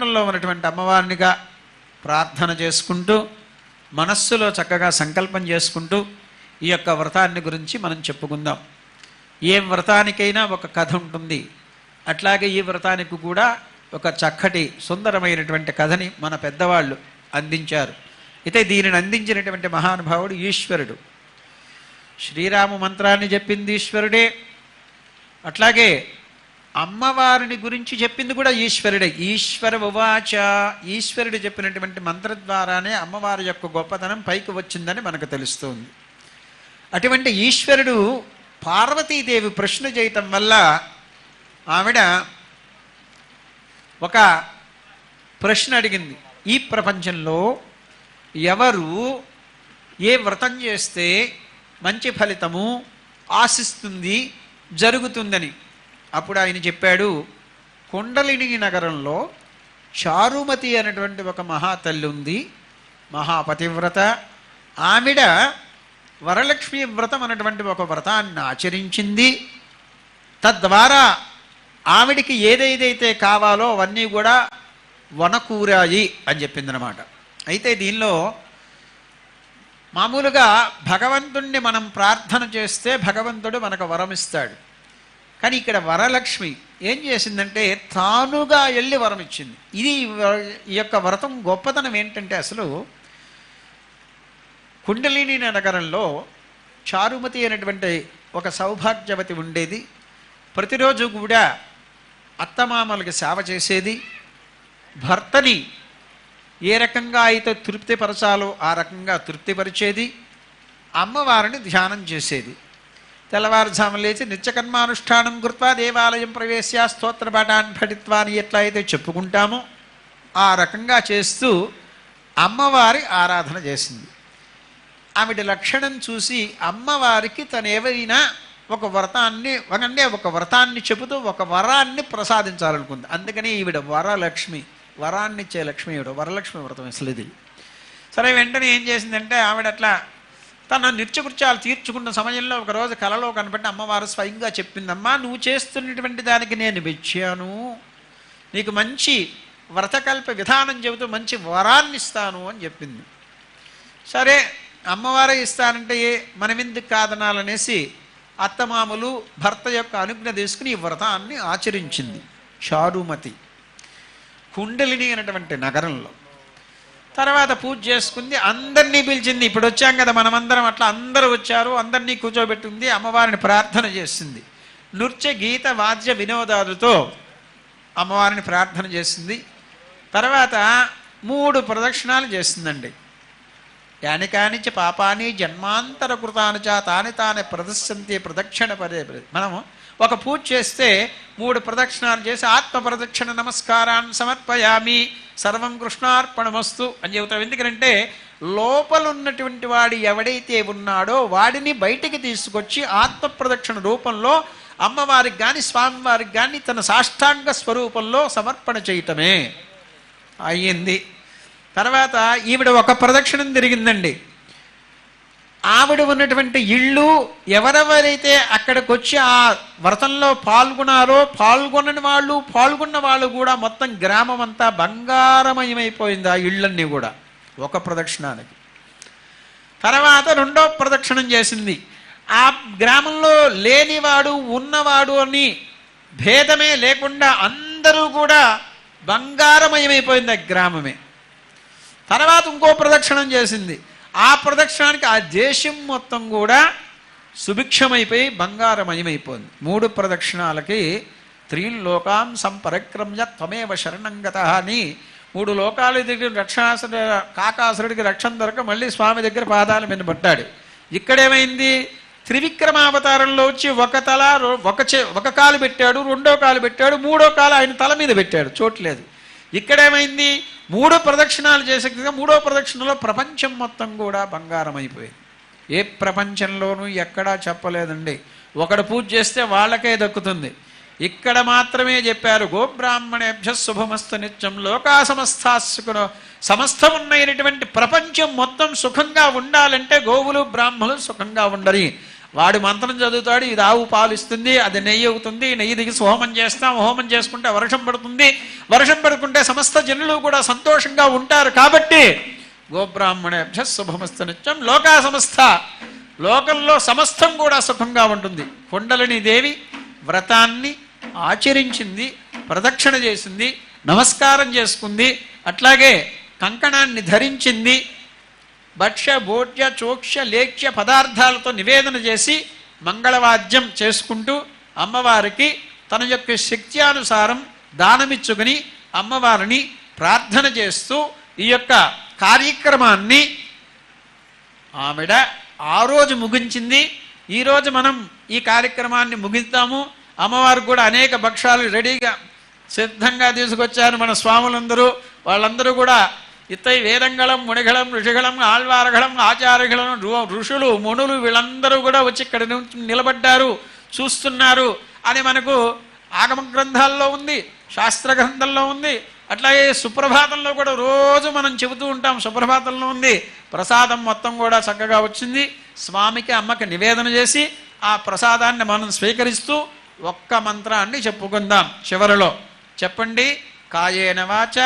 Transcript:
లో ఉన్నటువంటి అమ్మవారినిగా ప్రార్థన చేసుకుంటూ మనస్సులో చక్కగా సంకల్పం చేసుకుంటూ ఈ యొక్క వ్రతాన్ని గురించి మనం చెప్పుకుందాం. ఏ వ్రతానికైనా ఒక కథ ఉంటుంది. అట్లాగే ఈ వ్రతానికి కూడా ఒక చక్కటి సుందరమైనటువంటి కథని మన పెద్దవాళ్ళు అందించారు. అయితే దీనిని అందించినటువంటి మహానుభావుడు ఈశ్వరుడు. శ్రీరామ మంత్రాన్ని చెప్పింది ఈశ్వరుడే. అట్లాగే అమ్మవారిని గురించి చెప్పింది కూడా ఈశ్వరుడే. ఈశ్వర ఉవాచ, ఈశ్వరుడు చెప్పినటువంటి మంత్రం ద్వారానే అమ్మవారి యొక్క గొప్పతనం పైకి వచ్చిందని మనకు తెలుస్తుంది. అటువంటి ఈశ్వరుడు పార్వతీదేవి ప్రశ్న చేయటం వల్ల ఆవిడ ఒక ప్రశ్న అడిగింది. ఈ ప్రపంచంలో ఎవరు ఏ వ్రతం చేస్తే మంచి ఫలితము ఆశిస్తుంది జరుగుతుందని. అప్పుడు ఆయన చెప్పాడు, కుండలిని నగరంలో చారుమతి అనేటువంటి ఒక మహాతల్లి ఉంది, మహాపతివ్రత. ఆవిడ వరలక్ష్మి వ్రతం అనేటువంటి ఒక వ్రతాన్ని ఆచరించింది. తద్వారా ఆవిడికి ఏదైతే కావాలో అవన్నీ కూడా వనకూరాయి అని చెప్పిందనమాట. అయితే దీనిలో మామూలుగా భగవంతుణ్ణి మనం ప్రార్థన చేస్తే భగవంతుడు మనకు వరం ఇస్తాడు. కానీ ఇక్కడ వరలక్ష్మి ఏం చేసిందంటే తానుగా వెళ్ళి వరం ఇచ్చింది. ఇది ఈ యొక్క వ్రతం గొప్పతనం ఏంటంటే, అసలు కుండలిని నగరంలో చారుమతి అనేటువంటి ఒక సౌభాగ్యవతి ఉండేది. ప్రతిరోజు కూడా అత్తమామలకి సేవ చేసేది. భర్తని ఏ రకంగా అయితే తృప్తిపరచాలో ఆ రకంగా తృప్తిపరిచేది. అమ్మవారిని ధ్యానం చేసేది. తెల్లవారుజాము లేచి నిత్యకర్మానుష్ఠానం కృత్వా దేవాలయం ప్రవేశ్య స్తోత్రపాఠాన్ని పఠిత్వా అని ఎట్లా అయితే చెప్పుకుంటామో ఆ రకంగా చేస్తూ అమ్మవారి ఆరాధన చేసింది. ఆవిడ లక్షణం చూసి అమ్మవారికి తను ఏవైనా ఒక వ్రతాన్ని చెబుతూ ఒక వరాన్ని ప్రసాదించాలనుకుంది. అందుకని ఈవిడ వరలక్ష్మి, వరాన్నిచ్చే లక్ష్మి. ఈవిడ వరలక్ష్మి వ్రతం అసలు ఇది. సరే, వెంటనే ఏం చేసిందంటే ఆవిడ అట్లా తన నిత్యకృత్యాలు తీర్చుకున్న సమయంలో ఒకరోజు కలలో కనబట్టి అమ్మవారు స్వయంగా చెప్పిందమ్మా, నువ్వు చేస్తున్నటువంటి దానికి నేను మెచ్చాను, నీకు మంచి వ్రతకల్ప విధానం చెబుతూ మంచి వరాన్ని ఇస్తాను అని చెప్పింది. సరే, అమ్మవారే ఇస్తానంటే మనమెందుకు కాదనాలనేసి అత్తమామలు భర్త యొక్క అనుజ్ఞ తీసుకుని ఈ వ్రతాన్ని ఆచరించింది చారుమతి కుండలిని అనేటువంటి నగరంలో. తర్వాత పూజ చేసుకుంది, అందరినీ పిలిచింది. ఇప్పుడు వచ్చాం కదా మనమందరం, అట్లా అందరూ వచ్చారు, అందరినీ కూర్చోబెట్టింది, అమ్మవారిని ప్రార్థన చేసింది. నృత్య గీత వాద్య వినోదాలతో అమ్మవారిని ప్రార్థన చేసింది. తర్వాత 3 ప్రదక్షిణాలు చేసిందండి. యాని కానిచ పాపాని జన్మాంతర కృతానుచ తాని తానే ప్రదర్శంతి ప్రదక్షిణ పదే. మనము ఒక పూజ చేస్తే 3 ప్రదక్షిణాలు చేసి ఆత్మ ప్రదక్షిణ నమస్కారాన్ని సమర్పయామి సర్వం కృష్ణార్పణమస్తు అని చెబుతాం. ఎందుకంటే లోపల ఉన్నటువంటి వాడు ఎవడైతే ఉన్నాడో వాడిని బయటికి తీసుకొచ్చి ఆత్మ ప్రదక్షిణ రూపంలో అమ్మవారికి కానీ స్వామివారికి కానీ తన సాష్టాంగ స్వరూపంలో సమర్పణ చేయటమే అయ్యింది. తర్వాత ఈవిడ ఒక ప్రదక్షిణం తిరిగిందండి. ఆవిడ ఉన్నటువంటి ఇళ్ళు ఎవరెవరైతే అక్కడికి వచ్చి ఆ వ్రతంలో పాల్గొన్నారో పాల్గొన్న వాళ్ళు కూడా మొత్తం గ్రామం అంతా బంగారమయమైపోయింది. ఆ ఇళ్ళన్నీ కూడా ఒక ప్రదక్షిణానికి. తర్వాత 2వ ప్రదక్షిణం చేసింది. ఆ గ్రామంలో లేనివాడు ఉన్నవాడు అని భేదమే లేకుండా అందరూ కూడా బంగారమయమైపోయింది ఆ గ్రామమే. తర్వాత ఇంకో ప్రదక్షిణం చేసింది. ఆ ప్రదక్షిణానికి ఆ దేశం మొత్తం కూడా సుభిక్షమైపోయి బంగారమయమైపోయింది. 3 ప్రదక్షిణాలకి 3 లోకాం సంపరిక్రమ్య త్వమేవ శరణంగత అని 3 లోకాల దగ్గర కాకాసురుడికి రక్షణ దొరక మళ్ళీ స్వామి దగ్గర పాదాల మీద పట్టాడు. ఇక్కడేమైంది, త్రివిక్రమావతారంలో వచ్చి ఒక కాలు పెట్టాడు, 2వ కాలు పెట్టాడు, 3వ కాలు ఆయన తల మీద పెట్టాడు, చోట్లేదు. ఇక్కడేమైంది, 3 ప్రదక్షిణాలు చేసే 3వ ప్రదక్షిణలో ప్రపంచం మొత్తం కూడా బంగారం అయిపోయింది. ఏ ప్రపంచంలోనూ ఎక్కడా చెప్పలేదండి. ఒకడు పూజ చేస్తే వాళ్ళకే దక్కుతుంది. ఇక్కడ మాత్రమే చెప్పారు, గోబ్రాహ్మణేభ్య శుభమస్తు నిత్యం లోకా సమస్తాసుకును. సమస్తమున్నైనటువంటి ప్రపంచం మొత్తం సుఖంగా ఉండాలంటే గోవులు బ్రాహ్మణులు సుఖంగా ఉండరు. వాడు మంత్రం చదువుతాడు, ఇది ఆవు పాలు ఇస్తుంది, అది నెయ్యి అవుతుంది, నెయ్యి దిగి హోమం చేస్తాం, హోమం చేసుకుంటే వర్షం పడుతుంది, వర్షం పడుకుంటే సమస్త జనులు కూడా సంతోషంగా ఉంటారు. కాబట్టి గోబ్రాహ్మణేభ్య శుభమస్తు నిత్యం లోకా సమస్త, లోకంలో సమస్తం కూడా సుఖంగా ఉంటుంది. కుండలిని దేవి వ్రతాన్ని ఆచరించింది, ప్రదక్షిణ చేసింది, నమస్కారం చేసుకుంది, అట్లాగే కంకణాన్ని ధరించింది, భక్ష్య భోజ్య చోక్ష్య లేఖ్య పదార్థాలతో నివేదన చేసి మంగళవాద్యం చేసుకుంటూ అమ్మవారికి తన యొక్క శక్త్యానుసారం దానమిచ్చుకుని అమ్మవారిని ప్రార్థన చేస్తూ ఈ యొక్క కార్యక్రమాన్ని ఆవిడ ఆ రోజు ముగించింది. ఈరోజు మనం ఈ కార్యక్రమాన్ని ముగిస్తాము. అమ్మవారికి కూడా అనేక భక్ష్యాలు రెడీగా సిద్ధంగా తీసుకొచ్చారు మన స్వాములందరూ. వాళ్ళందరూ కూడా ఇత్తై వేదంగళం మునిగళం ఋషిగళం ఆళ్వారగళం ఆచార్యగళం ఋషులు మునులు వీళ్ళందరూ కూడా వచ్చి ఇక్కడ నిలబడ్డారు, చూస్తున్నారు అని మనకు ఆగమ గ్రంథాల్లో ఉంది, శాస్త్ర గ్రంథంలో ఉంది. అట్లాగే సుప్రభాతంలో కూడా రోజు మనం చెబుతూ ఉంటాం, సుప్రభాతంలో ఉంది. ప్రసాదం మొత్తం కూడా చక్కగా వచ్చింది. స్వామికి అమ్మకి నివేదన చేసి ఆ ప్రసాదాన్ని మనం స్వీకరిస్తూ ఒక్క మంత్రాన్ని చెప్పుకుందాం. చివరిలో చెప్పండి. కాయేన వాచ